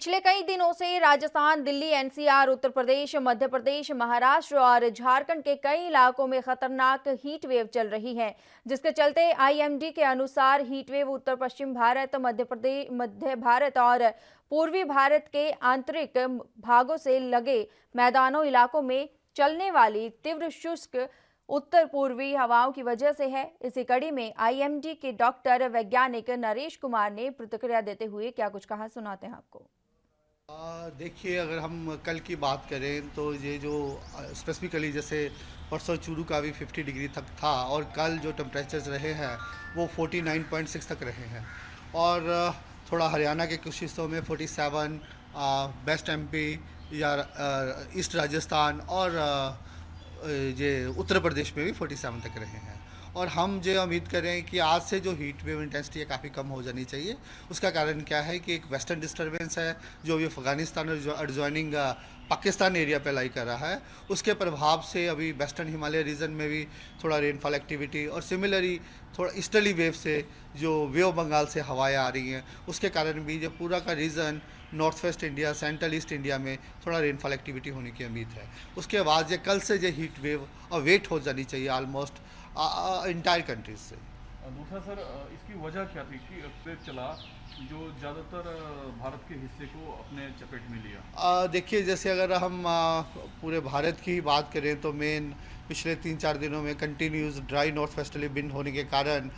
पिछले कई दिनों से राजस्थान, दिल्ली, एनसीआर, उत्तर प्रदेश, मध्य प्रदेश, महाराष्ट्र और झारखंड के कई इलाकों में खतरनाक हीट वेव चल रही है, जिसके चलते आईएमडी के अनुसार हीट वेव उत्तर पश्चिम भारत, मध्य भारत और पूर्वी भारत के आंतरिक भागों से लगे मैदानों इलाकों में चलने वाली तीव्र शुष्क उत्तर पूर्वी हवाओं की वजह से है। इसी कड़ी में आईएमडी के डॉक्टर वैज्ञानिक नरेश कुमार ने प्रतिक्रिया देते हुए क्या कुछ कहा, सुनाते हैं आपको। देखिए, अगर हम कल की बात करें तो ये जो स्पेसिफिकली जैसे परसों चूरू का भी 50 डिग्री तक था और कल जो टेम्परेचर्स रहे हैं वो 49.6 तक रहे हैं। और थोड़ा हरियाणा के कुछ हिस्सों में 47, वेस्ट एमपी या ईस्ट राजस्थान और ये उत्तर प्रदेश में भी 47 तक रहे हैं। और हम जो उम्मीद करें कि आज से जो हीट वेव इंटेंसिटी है काफ़ी कम हो जानी चाहिए। उसका कारण क्या है कि एक वेस्टर्न डिस्टर्बेंस है जो अभी अफ़गानिस्तान और जो एडजॉइनिंग पाकिस्तान एरिया पे लाई कर रहा है, उसके प्रभाव से अभी वेस्टर्न हिमालय रीजन में भी थोड़ा रेनफॉल एक्टिविटी और सिमिलरली थोड़ा ईस्टर्ली वेव से जो वे ऑफ बंगाल से हवाएं आ रही हैं, उसके कारण भी जो पूरा का region north west India, central east India में थोड़ा रेनफॉल एक्टिविटी होने की उम्मीद है। उसके बाद ये कल से जो हीट वेव अवेट हो जानी चाहिए ऑलमोस्ट इंटायर कंट्रीज से। दूसरा सर, इसकी वजह क्या थी कि वेव चला जो ज़्यादातर भारत के हिस्से को अपने चपेट में लिया? देखिए, जैसे अगर हम पूरे भारत की बात करें तो मेन पिछले 3-4 दिनों में continuous dry north westerly wind होने के कारण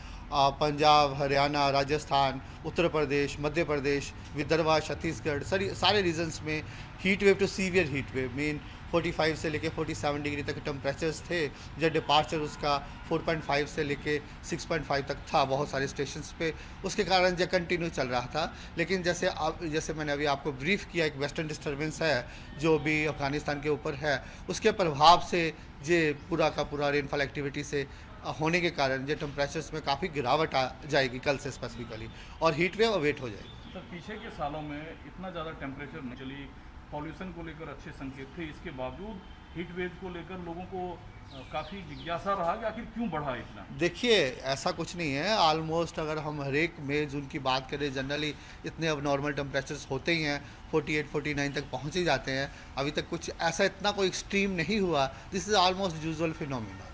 पंजाब, हरियाणा, राजस्थान, उत्तर प्रदेश, मध्य प्रदेश, विदर्भ, छत्तीसगढ़ सारे रीजन्स में heat wave to severe heat wave mean 45 से लेके 47 डिग्री तक टेम्परेचर्स थे। जब डिपार्चर उसका 4.5 से लेके 6.5 तक था बहुत सारे स्टेशंस पे, उसके कारण जो कंटिन्यू चल रहा था। लेकिन जैसे मैंने अभी आपको ब्रीफ किया, एक वेस्टर्न डिस्टर्बेंस है जो भी अफगानिस्तान के ऊपर है, उसके प्रभाव से ये पूरा का पूरा रेनफॉल एक्टिविटी से होने के कारण जो टेम्परेचर्स में काफ़ी गिरावट आ जाएगी कल से स्पेसिफिकली, और हीट वेव अवेट हो जाएगी। सर, पीछे के सालों में इतना ज़्यादा टेम्परेचर नहीं चली, पॉल्यूशन को लेकर अच्छे संकेत थे, इसके बावजूद हीट वेव को लेकर लोगों को काफ़ी जिज्ञासा रहा कि आखिर क्यों बढ़ा इतना। देखिए, ऐसा कुछ नहीं है। ऑलमोस्ट अगर हम हर एक मई जून की बात करें, जनरली इतने अब नॉर्मल टेम्परेचर्स होते ही हैं, 48-49 तक पहुंच ही जाते हैं। अभी तक कुछ ऐसा इतना कोई एक्सट्रीम नहीं हुआ। This is almost usual phenomena.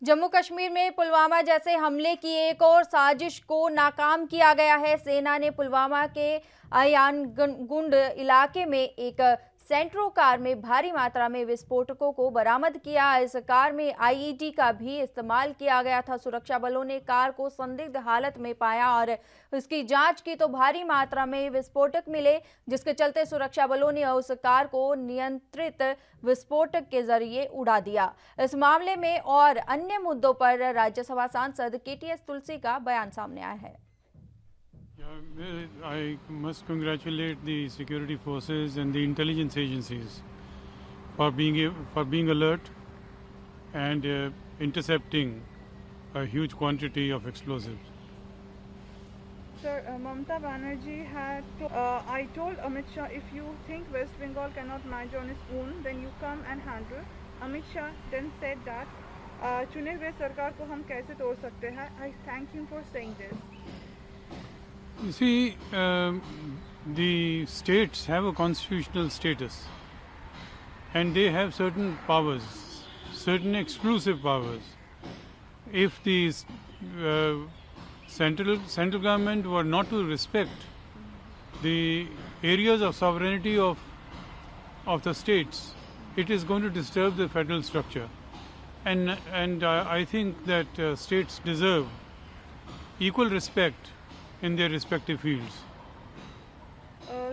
Jammu Kashmir में पुलवामा जैसे हमले की एक और साजिश को नाकाम किया गया है। सेना ने पुलवामा के अयानगुंड इलाके में एक सेंट्रो कार में भारी मात्रा में विस्फोटकों को बरामद किया। इस कार में आईईडी का भी इस्तेमाल किया गया था। सुरक्षा बलों ने कार को संदिग्ध हालत में पाया और उसकी जांच की तो भारी मात्रा में विस्फोटक मिले, जिसके चलते सुरक्षा बलों ने उस कार को नियंत्रित विस्फोटक के जरिए उड़ा दिया। इस मामले में और अन्य मुद्दों पर राज्यसभा सांसद केटीएस तुलसी का बयान सामने आया है। I must congratulate the security forces and the intelligence agencies for being alert and intercepting a huge quantity of explosives. Sir, Mamata Banerjee had I told Amit Shah, if you think West Bengal cannot manage on its own, then you come and handle. Amit Shah then said that चुने हुए सरकार को हम कैसे तोड़ सकते हैं. I thank him for saying this. You see, the states have a constitutional status and they have certain powers, certain exclusive powers. If the central government were not to respect the areas of sovereignty of the states, it is going to disturb the federal structure. And I think that states deserve equal respect in their respective fields.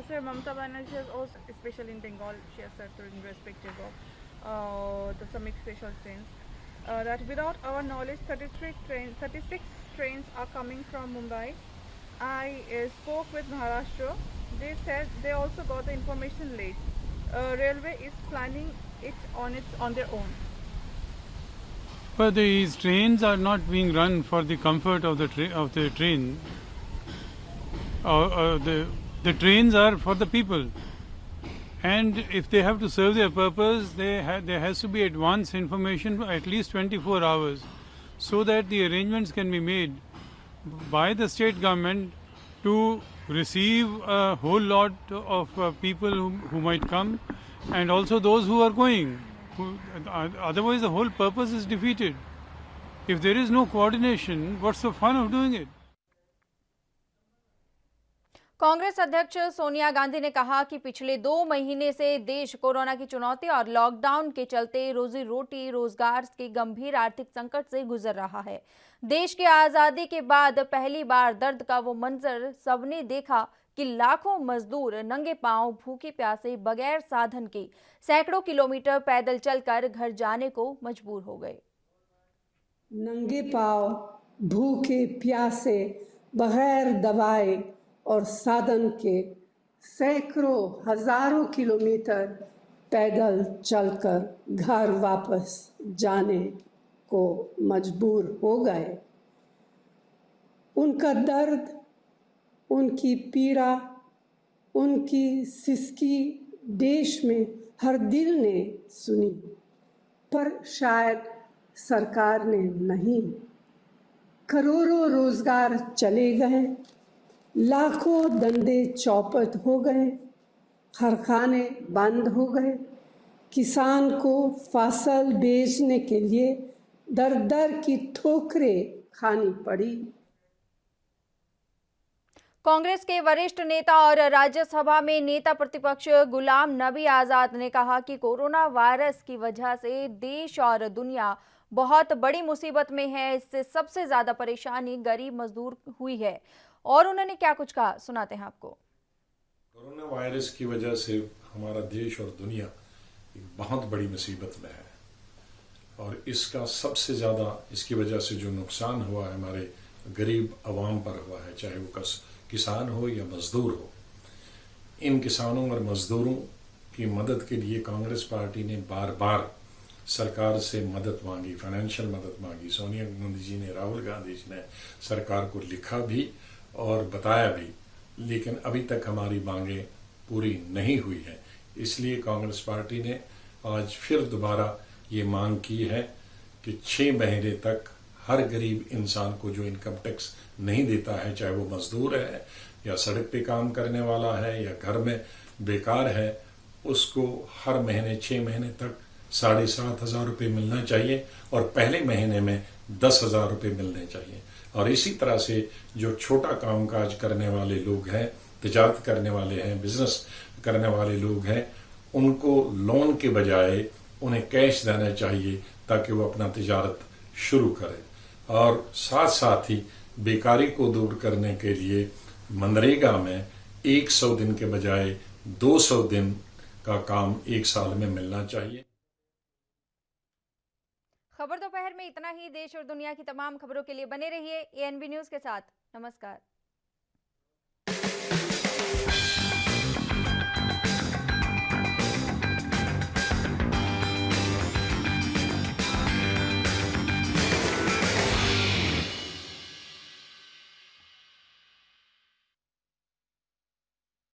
Sir, Mamata Banerjee has also, especially in Bengal, she has said irrespective of the some special trains, that without our knowledge 36 trains are coming from Mumbai. I spoke with Maharashtra. They said they also got the information late. Railway is planning it on their own. But these trains are not being run for the comfort of the train. The trains are for the people, and if they have to serve their purpose, there has to be advance information for at least 24 hours, so that the arrangements can be made by the state government to receive a whole lot of people who might come, and also those who are going. Otherwise, the whole purpose is defeated. If there is no coordination, what's the fun of doing it? Congress अध्यक्ष सोनिया गांधी ने कहा कि पिछले 2 महीने से देश corona की चुनौती और लॉकडाउन के चलते रोजी रोटी रोजगार के गंभीर आर्थिक संकट से गुजर रहा है। देश की आजादी के बाद पहली बार दर्द का वो मंजर सबने देखा कि लाखों मजदूर नंगे पांव भूखे प्यासे बगैर साधन के सैकड़ों किलोमीटर पैदल चलकर घर जाने को मजबूर हो गए। नंगे पांव भूखे प्यासे बगैर दवाई और साधन के सैकड़ों हजारों किलोमीटर पैदल चलकर घर वापस जाने को मजबूर हो गए। उनका दर्द, उनकी पीड़ा, उनकी सिसकी देश में हर दिल ने सुनी, पर शायद सरकार ने नहीं। करोड़ों रोजगार चले गए, लाखों धंधे चौपट हो गए, कारखाने बंद हो गए, किसान को फसल बेचने के लिए दर दर की ठोकरें खानी पड़ी। कांग्रेस के वरिष्ठ नेता और राज्यसभा में नेता प्रतिपक्ष गुलाम नबी आजाद ने कहा कि कोरोना वायरस की वजह से देश और दुनिया बहुत बड़ी मुसीबत में है। इससे सबसे ज्यादा परेशानी गरीब मजदूर हुई है। और उन्होंने क्या कुछ कहा, सुनाते हैं आपको। कोरोना वायरस की वजह से हमारा देश और दुनिया एक बहुत बड़ी मुसीबत में है, और इसका सबसे ज़्यादा इसकी वजह से जो नुकसान हुआ है हमारे गरीब आवाम पर हुआ है, चाहे वो किसान हो या मजदूर हो। इन किसानों और मजदूरों की मदद के लिए कांग्रेस पार्टी ने बार बार सरकार से मदद मांगी, फाइनेंशियल मदद मांगी। सोनिया गांधी जी ने, राहुल गांधी जी ने सरकार को लिखा भी और बताया भी, लेकिन अभी तक हमारी मांगें पूरी नहीं हुई है। इसलिए कांग्रेस पार्टी ने आज फिर दोबारा ये मांग की है कि 6 महीने तक हर गरीब इंसान को जो इनकम टैक्स नहीं देता है, चाहे वो मजदूर है या सड़क पे काम करने वाला है या घर में बेकार है, उसको हर महीने 6 महीने तक 7,500 रुपये मिलना चाहिए, और पहले महीने में 10,000 रुपये मिलने चाहिए। और इसी तरह से जो छोटा कामकाज करने वाले लोग हैं, तिजारत करने वाले हैं, बिजनेस करने वाले लोग हैं, उनको लोन के बजाय उन्हें कैश देना चाहिए ताकि वो अपना तिजारत शुरू करें। और साथ साथ ही बेकारी को दूर करने के लिए मनरेगा में 100 दिन के बजाय 200 दिन का काम 1 साल में मिलना चाहिए। खबर दोपहर में इतना ही। देश और दुनिया की तमाम खबरों के लिए बने रहिए ANB न्यूज के साथ। नमस्कार।